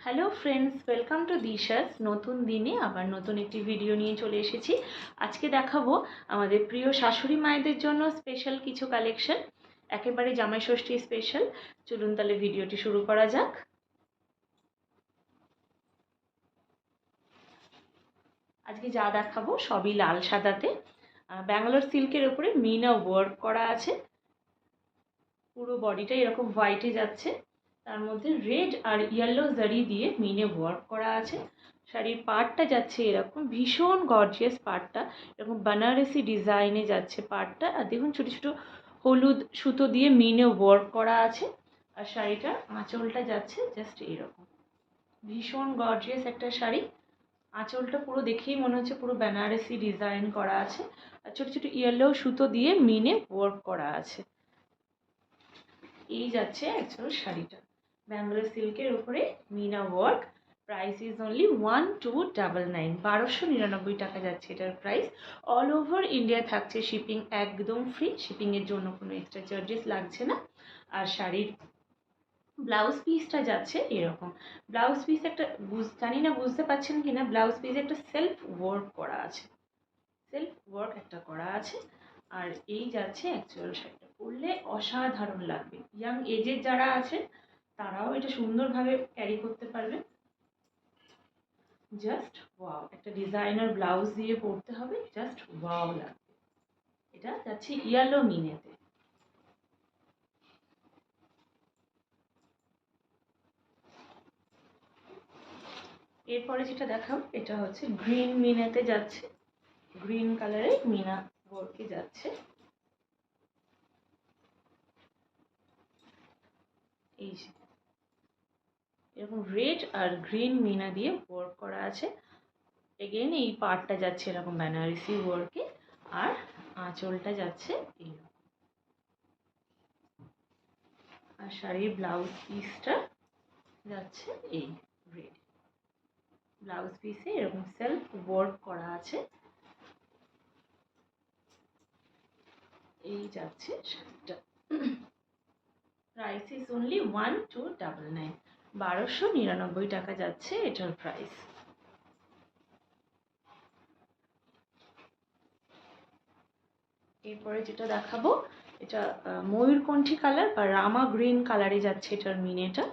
Hello friends, welcome to দিশাস। নতুন দিনে আবার নতুন একটি ভিডিও নিয়ে চলে এসেছি। আজকে দেখাবো আমাদের প্রিয় শাশুড়ি মায়েদের জন্য স্পেশাল কিছু কালেকশন, একেবারে জামাই ষষ্ঠী স্পেশাল। চলুন তাহলে ভিডিওটি শুরু করা যাক। আজকে যা দেখাবো সবই লাল সাদাতে, ব্যাঙ্গালোর সিল্কের উপরে মিনা ওয়ার্ক করা আছে। পুরো বডিটা এরকম হোয়াইটে যাচ্ছে, তার মধ্যে রেড আর ইয়েলো জারি দিয়ে মিনে ওয়ার্ক করা আছে। শাড়ির পাড়টা যাচ্ছে এরকম ভীষণ গর্জিয়াস, পাড়টা এরকম বানারসি ডিজাইনে যাচ্ছে পাড়টা। আর দেখুন ছোটো ছোটো হলুদ সুতো দিয়ে মিনে ওয়ার্ক করা আছে। আর শাড়িটার আঁচলটা যাচ্ছে জাস্ট এরকম ভীষণ গর্জিয়াস একটা শাড়ি। আঁচলটা পুরো দেখেই মনে হচ্ছে পুরো বেনারসি ডিজাইন করা আছে, আর ছোটো ছোটো ইয়েলো সুতো দিয়ে মিনে ওয়ার্ক করা আছে। এই যাচ্ছে অ্যাকচুয়াল শাড়িটা, ব্যাঙ্গালোর সিল্কের উপরে meena work. Price is only 1299, 1299 টাকা যাচ্ছে এটার প্রাইস। অল ওভার ইন্ডিয়া থাকছে শিপিং, একদম ফ্রি, শিপিংয়ের জন্য কোনো এক্সট্রা চার্জেস লাগছে না। আর শাড়ির ব্লাউজ পিসটা যাচ্ছে এরকম। ব্লাউজ পিস একটা জানি না বুঝতে পারছেন কি না, ব্লাউজ পিস একটা সেলফ ওয়ার্ক করা আছে, সেলফ ওয়ার্ক একটা করা আছে। আর এই যাচ্ছে অ্যাকচুয়াল শাড়িটা, পরলে অসাধারণ লাগবে। ইয়াং এজের যারা আছেন তারাও এটা সুন্দরভাবে ক্যারি করতে পারবে। জাস্ট ওয়াও, একটা ডিজাইনার ব্লাউজ দিয়ে পরতে হবে, জাস্ট ওয়াও লাগবে। এটা যাচ্ছে ইয়েলো মিনেতে। এরপরে যেটা দেখাবো এটা হচ্ছে গ্রিন মিনেতে যাচ্ছে, গ্রিন কালারের মিনা ওয়ার্কে যাচ্ছে। এই এরকম রেড আর গ্রিন মিনা দিয়ে ওয়ার্ক করা আছে। এগেন এই পার্টটা যাচ্ছে এরকম বেনারসি ওয়ার্কে, আর আঁচলটা যাচ্ছে এইরকম। আর শাড়ির ব্লাউজ পিসটা যাচ্ছে এই রেড। ব্লাউজ পিসে এরকম সেলফ ওয়ার্ক করা আছে। এই যাচ্ছে শাড়িটা। প্রাইস ইজ অনলি 1299, 1299 টাকা যাচ্ছে এটার প্রাইস। এরপরে যেটা দেখাবো এটা ময়ূরকণ্ঠী কালার বা রামা গ্রিন কালারে যাচ্ছে এটার মিনেটা।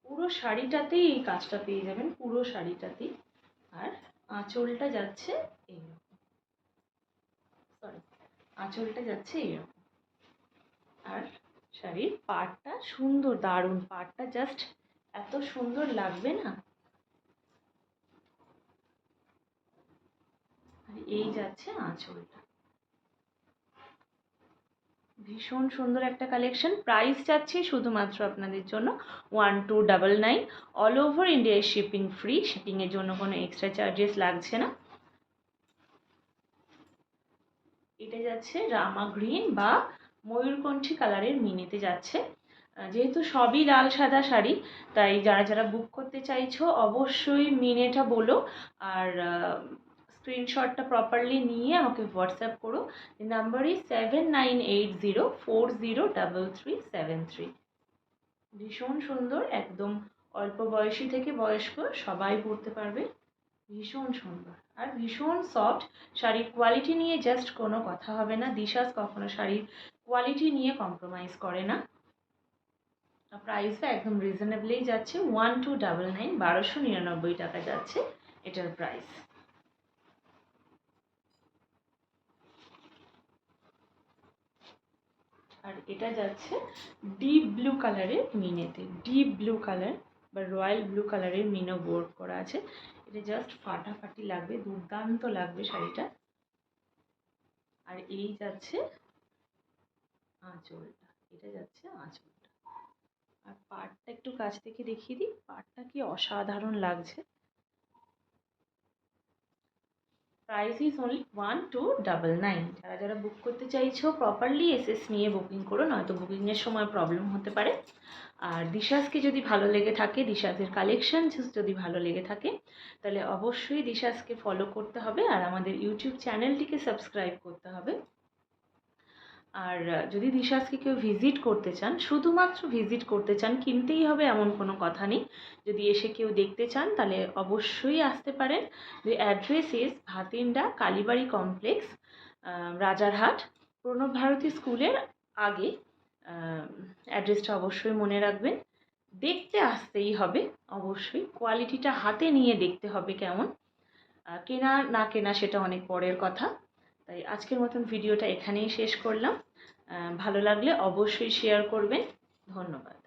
পুরো শাড়িটাতেই এই কাজটা পেয়ে যাবেন, পুরো শাড়িটাতেই। আর আঁচলটা যাচ্ছে এইরকম, সরি, আঁচলটা যাচ্ছে এইরকম। আর শাড়ির পাড়টা সুন্দর, দারুণ পাড়টা, জাস্ট এত সুন্দর লাগবে না। আর এই যাচ্ছে আঁচলটা, ভীষণ সুন্দর একটা কালেকশন। প্রাইস যাচ্ছে শুধুমাত্র আপনাদের জন্য 1299। অল ওভার ইন্ডিয়ায় শিপিং ফ্রি, শিপিংয়ের জন্য কোনো এক্সট্রা চার্জেস লাগছে না। এটা যাচ্ছে রামা গ্রিন বা ময়ূরকণ্ঠী কালারের মিনিতে যাচ্ছে। যেহেতু সবই লাল সাদা শাড়ি, তাই যারা যারা বুক করতে চাইছো অবশ্যই মিনেটা বলো। আর স্ক্রিনশটটা প্রপারলি নিয়ে আমাকে হোয়াটসঅ্যাপ করো। Number is 7980403373। ভীষণ সুন্দর, একদম অল্প বয়সী থেকে বয়স্ক সবাই পরতে পারবে। ভীষণ সুন্দর আর ভীষণ সফট। শাড়ির কোয়ালিটি নিয়ে জাস্ট কোনো কথা হবে না, দিশাস কখনো শাড়ির কোয়ালিটি নিয়ে কম্প্রোমাইজ করে না। প্রাইসটা একদম রিজনেবলেই যাচ্ছে, 1299, 1299 টাকা যাচ্ছে এটার প্রাইস। আর এটা যাচ্ছে ডিপ ব্লু কালারের মিনেতে, ডিপ ব্লু কালার বা রয়্যাল ব্লু কালারের মিনো ওয়ার্ক করা আছে। এটা জাস্ট ফাটাফাটি লাগবে, দুর্দান্ত লাগবে শাড়িটা। আর এই যাচ্ছে আঁচলটা, এটা যাচ্ছে আঁচলটা। আর পাড়টা একটু কাছ থেকে দেখিয়ে দিই, পাড়টা কি অসাধারণ লাগছে। Price is only 1299। যারা যারা বুক করতে চাইছো প্রপারলি এসএস নিয়ে বুকিং করো, নয়তো বুকিংয়ের সময় প্রবলেম হতে পারে। আর দিশাসকে যদি ভালো লেগে থাকে, দিশাসের কালেকশন যদি ভালো লেগে থাকে, তাহলে অবশ্যই দিশাসকে ফলো করতে হবে আর আমাদের ইউটিউব চ্যানেলটিকে সাবস্ক্রাইব করতে হবে। আর যদি দিশাসকে কেউ ভিজিট করতে চান, শুধুমাত্র ভিজিট করতে চান, কিনতেই হবে এমন কোনো কথা নেই, যদি এসে কেউ দেখতে চান তাহলে অবশ্যই আসতে পারেন। The address is Bhatinda Kalibari complex, Rajarhat, Pranab Bharati স্কুলের আগে। অ্যাড্রেসটা অবশ্যই মনে রাখবেন। দেখতে আসতেই হবে অবশ্যই, কোয়ালিটিটা হাতে নিয়ে দেখতে হবে কেমন। কেনা না কেনা সেটা অনেক পরের কথা। তাই আজকের মতন ভিডিওটা এখানেই শেষ করলাম। ভালো লাগলে অবশ্যই শেয়ার করবেন। ধন্যবাদ।